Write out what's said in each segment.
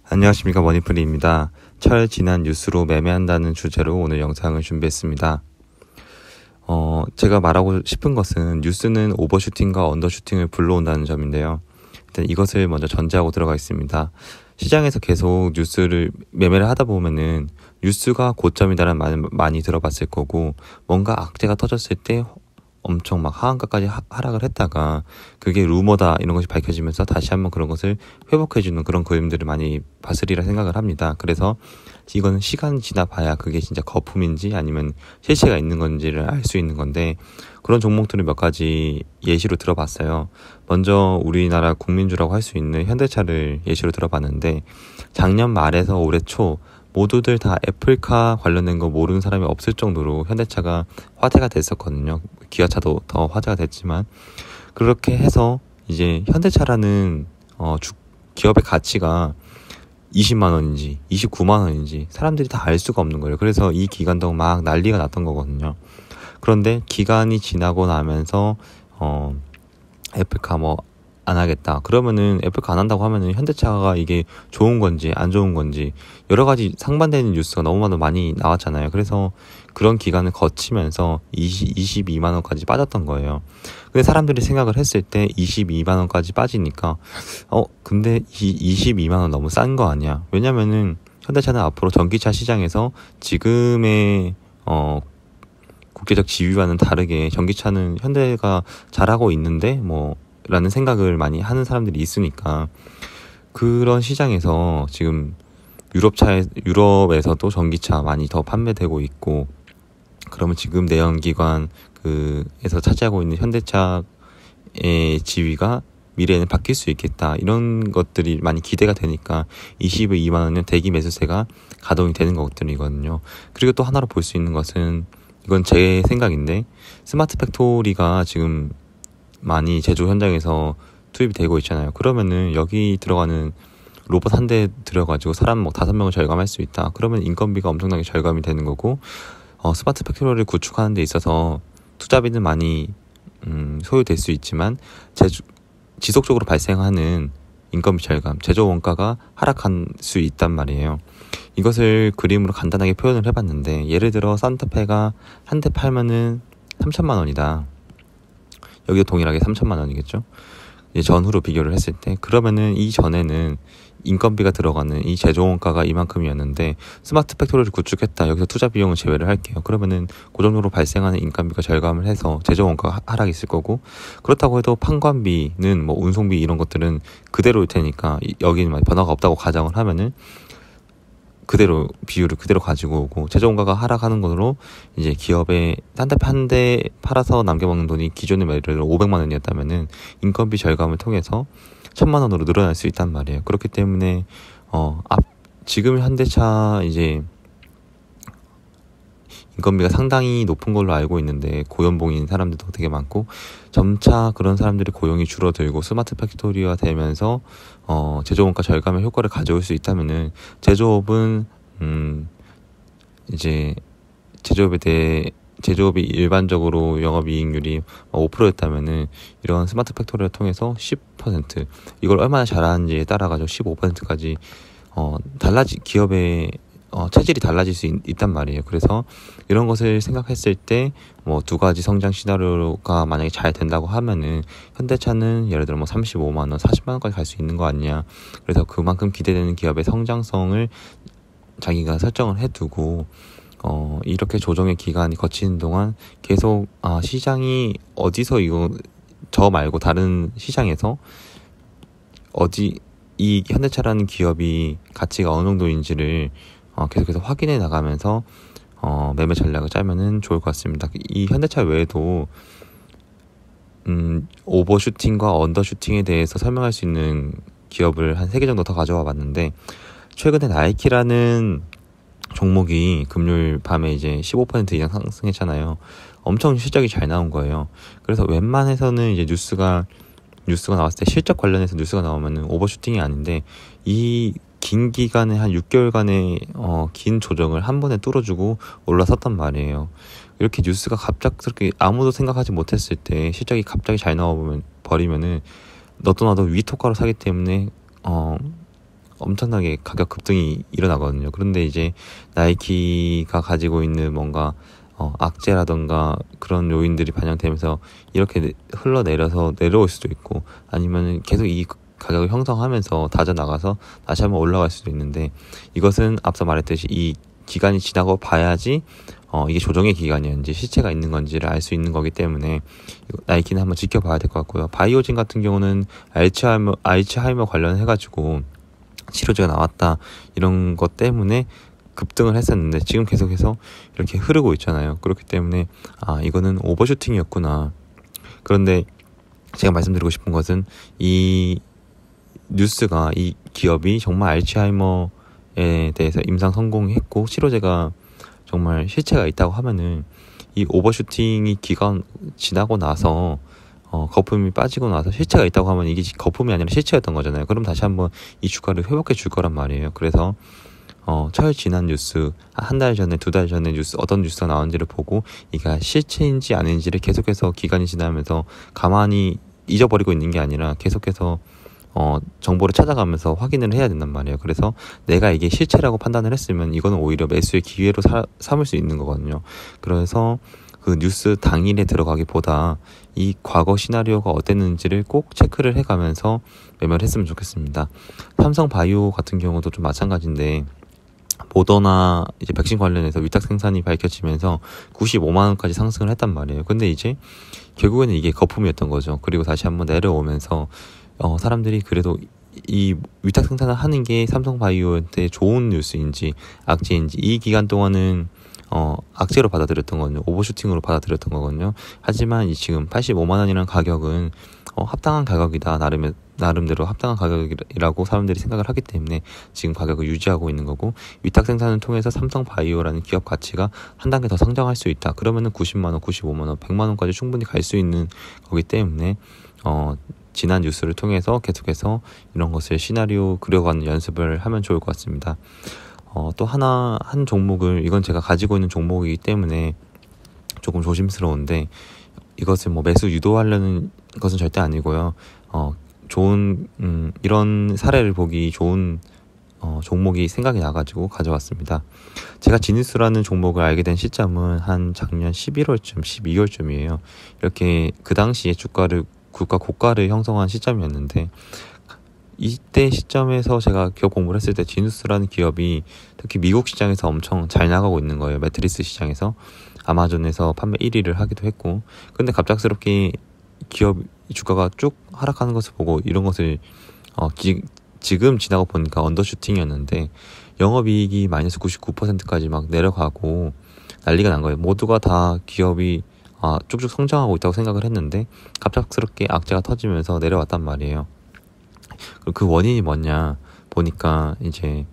안녕하십니까, 머니프리입니다. 철 지난 뉴스로 매매한다는 주제로 오늘 영상을 준비했습니다. 제가 말하고 싶은 것은 뉴스는 오버슈팅과 언더슈팅을 불러온다는 점인데요. 일단 이것을 먼저 전제하고 들어가겠습니다. 시장에서 계속 뉴스를 매매를 하다 보면은 뉴스가 고점이다라는 말을 많이 들어봤을 거고, 뭔가 악재가 터졌을 때 엄청 막 하한가까지 하락을 했다가 그게 루머다 이런 것이 밝혀지면서 다시 한번 그런 것을 회복해주는 그런 그림들을 많이 봤으리라 생각을 합니다. 그래서 이거는 시간 지나봐야 그게 진짜 거품인지 아니면 실체가 있는 건지를 알 수 있는 건데, 그런 종목들을 몇 가지 예시로 들어봤어요. 먼저 우리나라 국민주라고 할 수 있는 현대차를 예시로 들어봤는데, 작년 말에서 올해 초 모두들 다 애플카 관련된 거 모르는 사람이 없을 정도로 현대차가 화제가 됐었거든요. 기아차도 더 화제가 됐지만, 그렇게 해서 이제 현대차라는 기업의 가치가 20만 원인지 29만 원인지 사람들이 다 알 수가 없는 거예요. 그래서 이 기간 동안 막 난리가 났던 거거든요. 그런데 기간이 지나고 나면서 애플카 뭐 안 하겠다 그러면은, 애플카 안 한다고 하면은 현대차가 이게 좋은 건지 안 좋은 건지 여러 가지 상반되는 뉴스가 너무 많이 나왔잖아요. 그래서 그런 기간을 거치면서 22만 원까지 빠졌던 거예요. 근데 사람들이 생각을 했을 때 22만 원까지 빠지니까 근데 22만 원 너무 싼 거 아니야. 왜냐면은 현대차는 앞으로 전기차 시장에서 지금의 국제적 지위와는 다르게 전기차는 현대가 잘하고 있는데 라는 생각을 많이 하는 사람들이 있으니까, 그런 시장에서 지금 유럽에서도 전기차 많이 더 판매되고 있고, 그러면 지금 내연기관 에서 차지하고 있는 현대차의 지위가 미래에는 바뀔 수 있겠다, 이런 것들이 많이 기대가 되니까 22만 원은 대기 매수세가 가동이 되는 것들이거든요. 그리고 또 하나로 볼 수 있는 것은, 이건 제 생각인데, 스마트 팩토리가 지금 많이 제조 현장에서 투입이 되고 있잖아요. 그러면은 여기 들어가는 로봇 한 대 들여가지고 사람 5명을 절감할 수 있다. 그러면 인건비가 엄청나게 절감이 되는 거고, 스마트 팩토리를 구축하는 데 있어서 투자비는 많이 소요될 수 있지만, 지속적으로 발생하는 인건비 절감, 제조 원가가 하락할 수 있단 말이에요. 이것을 그림으로 간단하게 표현을 해봤는데, 예를 들어 산타페가 한 대 팔면은 3천만 원이다. 여기도 동일하게 3천만 원이겠죠. 이제 전후로 비교를 했을 때, 그러면은 이 전에는 인건비가 들어가는 이 제조 원가가 이만큼이었는데, 스마트 팩토리를 구축했다. 여기서 투자 비용을 제외를 할게요. 그러면은 그 정도로 발생하는 인건비가 절감을 해서 제조 원가가 하락이 있을 거고, 그렇다고 해도 판관비는 운송비 이런 것들은 그대로일 테니까, 여기는 변화가 없다고 가정을 하면은 그대로 비율을 그대로 가지고 오고, 제조 원가가 하락하는 것으로 이제 기업의 한 대 팔아서 남겨먹는 돈이 기존의 예를 들어 500만 원이었다면은 인건비 절감을 통해서 1000만 원으로 늘어날 수 있단 말이에요. 그렇기 때문에 지금 현대차 이제 인건비가 상당히 높은 걸로 알고 있는데, 고연봉인 사람들도 되게 많고, 점차 그런 사람들이 고용이 줄어들고 스마트 팩토리화 되면서 제조원가 절감의 효과를 가져올 수 있다면은, 제조업은 이제 제조업이 일반적으로 영업이익률이 5%였다면은 이런 스마트 팩토리를 통해서 10%, 이걸 얼마나 잘하는지에 따라 가지고 15%까지 기업의 체질이 달라질 수 있단 말이에요. 그래서 이런 것을 생각했을 때 두 가지 성장 시나리오가 만약에 잘 된다고 하면은, 현대차는 예를 들어 35만 원, 40만 원까지 갈 수 있는 거 아니냐. 그래서 그만큼 기대되는 기업의 성장성을 자기가 설정을 해두고, 이렇게 조정의 기간이 거치는 동안 계속 시장이 어디서 저 말고 다른 시장에서 이 현대차라는 기업이 가치가 어느 정도인지를 계속해서 확인해 나가면서 매매 전략을 짜면은 좋을 것 같습니다. 이 현대차 외에도 오버슈팅과 언더슈팅에 대해서 설명할 수 있는 기업을 한 3개 정도 더 가져와 봤는데, 최근에 나이키라는 종목이 금요일 밤에 이제 15% 이상 상승했잖아요. 엄청 실적이 잘 나온 거예요. 그래서 웬만해서는 이제 뉴스가 나왔을 때 실적 관련해서 뉴스가 나오면은 오버슈팅이 아닌데, 이 긴 기간에 한 6개월간의 긴 조정을 한 번에 뚫어주고 올라섰단 말이에요. 이렇게 뉴스가 갑작스럽게 아무도 생각하지 못했을 때 실적이 갑자기 잘 나와버리면은 너도 나도 위토가로 사기 때문에 엄청나게 가격 급등이 일어나거든요. 그런데 이제 나이키가 가지고 있는 뭔가 악재라던가 그런 요인들이 반영되면서 이렇게 흘러내려서 내려올 수도 있고, 아니면 계속 이 가격을 형성하면서 다져나가서 다시 한번 올라갈 수도 있는데, 이것은 앞서 말했듯이 이 기간이 지나고 봐야지 이게 조정의 기간이었는지 시체가 있는 건지를 알 수 있는 거기 때문에 나이키는 한번 지켜봐야 될 것 같고요. 바이오진 같은 경우는 알츠하이머 관련해가지고 치료제가 나왔다 이런 것 때문에 급등을 했었는데 지금 계속해서 이렇게 흐르고 있잖아요. 그렇기 때문에 이거는 오버슈팅이었구나. 그런데 제가 말씀드리고 싶은 것은 이 뉴스가 이 기업이 정말 알츠하이머에 대해서 임상 성공했고 치료제가 정말 실체가 있다고 하면은 이 오버슈팅이 기간 지나고 나서 거품이 빠지고 나서 실체가 있다고 하면 이게 거품이 아니라 실체였던 거잖아요. 그럼 다시 한번 이 주가를 회복해 줄 거란 말이에요. 그래서 철 지난 뉴스, 한 달 전에, 두 달 전에 뉴스, 어떤 뉴스가 나온지를 보고 이게 실체인지 아닌지를 계속해서 기간이 지나면서 가만히 잊어버리고 있는 게 아니라 계속해서 정보를 찾아가면서 확인을 해야 된단 말이에요. 그래서 내가 이게 실체라고 판단을 했으면 이거는 오히려 매수의 기회로 삼을 수 있는 거거든요. 그래서 그 뉴스 당일에 들어가기보다 이 과거 시나리오가 어땠는지를 꼭 체크를 해가면서 매매를 했으면 좋겠습니다. 삼성바이오 같은 경우도 좀 마찬가지인데, 모더나 이제 백신 관련해서 위탁 생산이 밝혀지면서 95만 원까지 상승을 했단 말이에요. 근데 이제 결국에는 이게 거품이었던 거죠. 그리고 다시 한번 내려오면서 사람들이 그래도 이 위탁 생산을 하는 게 삼성바이오한테 좋은 뉴스인지 악재인지 이 기간 동안은 악재로 받아들였던 거거든요. 오버슈팅으로 받아들였던 거거든요. 하지만 이 지금 85만 원이라는 가격은 합당한 가격이다. 나름대로 합당한 가격이라고 사람들이 생각을 하기 때문에 지금 가격을 유지하고 있는 거고, 위탁 생산을 통해서 삼성바이오라는 기업 가치가 한 단계 더 성장할 수 있다. 그러면은 90만 원, 95만 원, 100만 원까지 충분히 갈 수 있는 거기 때문에 지난 뉴스를 통해서 계속해서 이런 것을 시나리오 그려가는 연습을 하면 좋을 것 같습니다. 또 한 종목을, 이건 제가 가지고 있는 종목이기 때문에 조금 조심스러운데, 이것을 뭐 매수 유도하려는 것은 절대 아니고요. 좋은 이런 사례를 보기 좋은 종목이 생각이 나가지고 가져왔습니다. 제가 지니스라는 종목을 알게 된 시점은 한 작년 11월쯤, 12월쯤이에요. 이렇게 그 당시에 고가를 형성한 시점이었는데, 이때 시점에서 제가 기업 공부를 했을 때 지누스라는 기업이 특히 미국 시장에서 엄청 잘 나가고 있는 거예요. 매트리스 시장에서 아마존에서 판매 1위를 하기도 했고, 근데 갑작스럽게 기업 주가가 쭉 하락하는 것을 보고 이런 것을 지금 지나고 보니까 언더슈팅이었는데, 영업이익이 마이너스 99%까지 막 내려가고 난리가 난 거예요. 모두가 다 기업이 쭉쭉 성장하고 있다고 생각을 했는데 갑작스럽게 악재가 터지면서 내려왔단 말이에요. 그 원인이 뭐냐 보니까 이제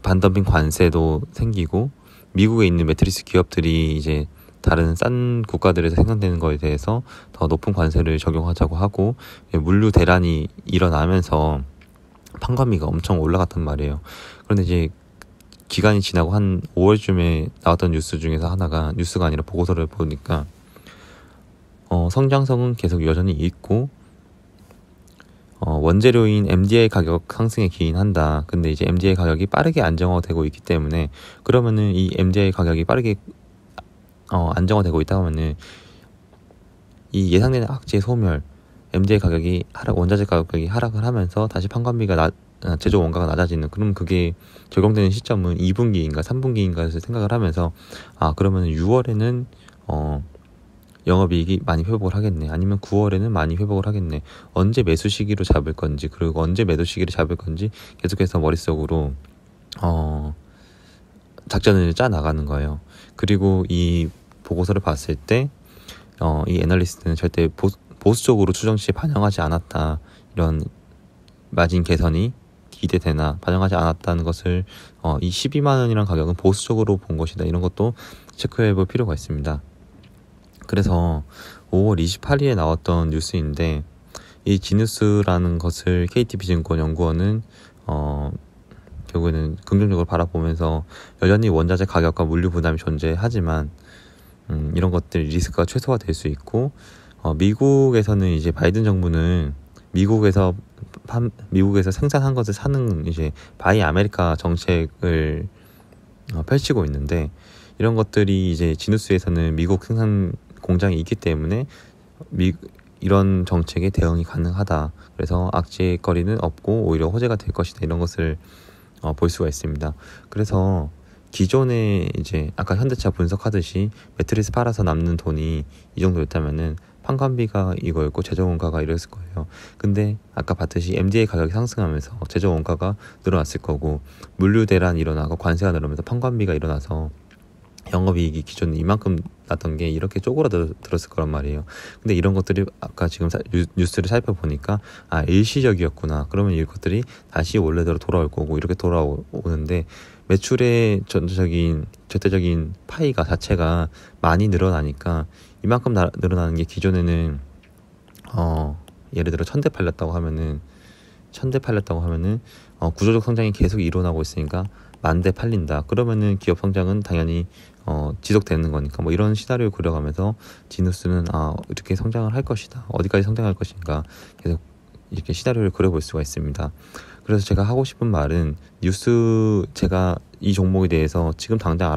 반덤핑 관세도 생기고, 미국에 있는 매트리스 기업들이 이제 다른 싼 국가들에서 생산되는 거에 대해서 더 높은 관세를 적용하자고 하고, 물류 대란이 일어나면서 판관비가 엄청 올라갔단 말이에요. 그런데 이제 기간이 지나고 한 5월쯤에 나왔던 뉴스 중에서 하나가, 뉴스가 아니라 보고서를 보니까 성장성은 계속 여전히 있고, 원재료인 MDI 가격 상승에 기인한다. 근데 이제 MDI 가격이 빠르게 안정화되고 있기 때문에, 그러면은 이 MDI 가격이 빠르게 안정화되고 있다 하면은 이 예상되는 악재 소멸, MDI 가격이 원자재 가격이 하락을 하면서 다시 판관비가 제조 원가가 낮아지는, 그럼 그게 적용되는 시점은 2분기인가 3분기인가를 생각을 하면서 그러면 6월에는 영업이익이 많이 회복을 하겠네, 아니면 9월에는 많이 회복을 하겠네, 언제 매수 시기로 잡을 건지, 그리고 언제 매도 시기를 잡을 건지 계속해서 머릿속으로 작전을 짜 나가는 거예요. 그리고 이 보고서를 봤을 때 이 애널리스트는 절대 보수적으로 추정 시에 반영하지 않았다, 이런 마진 개선이 기대되나 반영하지 않았다는 것을 이 12만 원이라는 가격은 보수적으로 본 것이다, 이런 것도 체크해 볼 필요가 있습니다. 그래서 5월 28일에 나왔던 뉴스인데, 이 지누스라는 것을 KT비증권연구원은 결국에는 긍정적으로 바라보면서 여전히 원자재 가격과 물류 부담이 존재하지만 이런 것들 리스크가 최소화될 수 있고, 미국에서는 이제 바이든 정부는 미국에서 미국에서 생산한 것을 사는 이제 바이 아메리카 정책을 펼치고 있는데, 이런 것들이 이제 지누스에서는 미국 생산 공장이 있기 때문에 이런 정책에 대응이 가능하다. 그래서 악재거리는 없고 오히려 호재가 될 것이다. 이런 것을 볼 수가 있습니다. 그래서 기존에 이제 아까 현대차 분석하듯이 매트리스 팔아서 남는 돈이 이 정도였다면은 판관비가 이거였고 제조 원가가 이랬을 거예요. 근데 아까 봤듯이 MDA 가격이 상승하면서 제조 원가가 늘어났을 거고, 물류 대란이 일어나고 관세가 늘어나면서 판관비가 일어나서 영업이익이 기존에 이만큼 났던 게 이렇게 쪼그라들었을 거란 말이에요. 근데 이런 것들이 아까 지금 뉴스를 살펴보니까 일시적이었구나. 그러면 이것들이 다시 원래대로 돌아올 거고 이렇게 돌아오는데, 매출의 절대적인 파이가 자체가 많이 늘어나니까 이만큼 늘어나는 게 기존에는 예를 들어 1000대 팔렸다고 하면은 구조적 성장이 계속 일어나고 있으니까 10,000대 팔린다. 그러면은 기업 성장은 당연히 지속되는 거니까, 뭐 이런 시나리오를 그려가면서 지누스는 이렇게 성장을 할 것이다. 어디까지 성장할 것인가 계속 이렇게 시나리오를 그려볼 수가 있습니다. 그래서 제가 하고 싶은 말은, 제가 이 종목에 대해서 지금 당장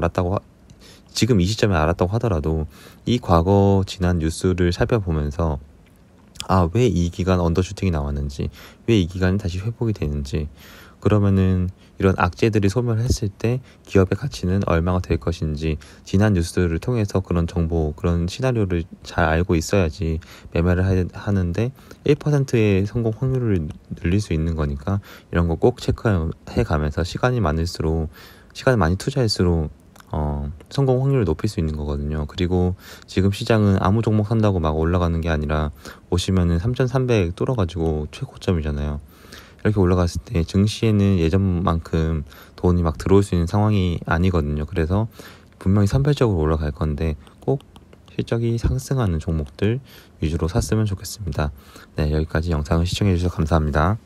지금 이 시점에 알았다고 하더라도 이 과거 지난 뉴스를 살펴보면서 왜 이 기간 언더슈팅이 나왔는지, 왜 이 기간이 다시 회복이 되는지, 그러면은 이런 악재들이 소멸했을 때 기업의 가치는 얼마가 될 것인지 지난 뉴스를 통해서 그런 정보, 그런 시나리오를 잘 알고 있어야지 매매를 하는데 1%의 성공 확률을 늘릴 수 있는 거니까, 이런 거 꼭 체크해 가면서 시간이 많이 투자할수록 성공 확률을 높일 수 있는 거거든요. 그리고 지금 시장은 아무 종목 산다고 막 올라가는 게 아니라, 보시면은 3,300 뚫어가지고 최고점이잖아요. 이렇게 올라갔을 때 증시에는 예전만큼 돈이 막 들어올 수 있는 상황이 아니거든요. 그래서 분명히 선별적으로 올라갈 건데 꼭 실적이 상승하는 종목들 위주로 샀으면 좋겠습니다. 네, 여기까지 영상을 시청해 주셔서 감사합니다.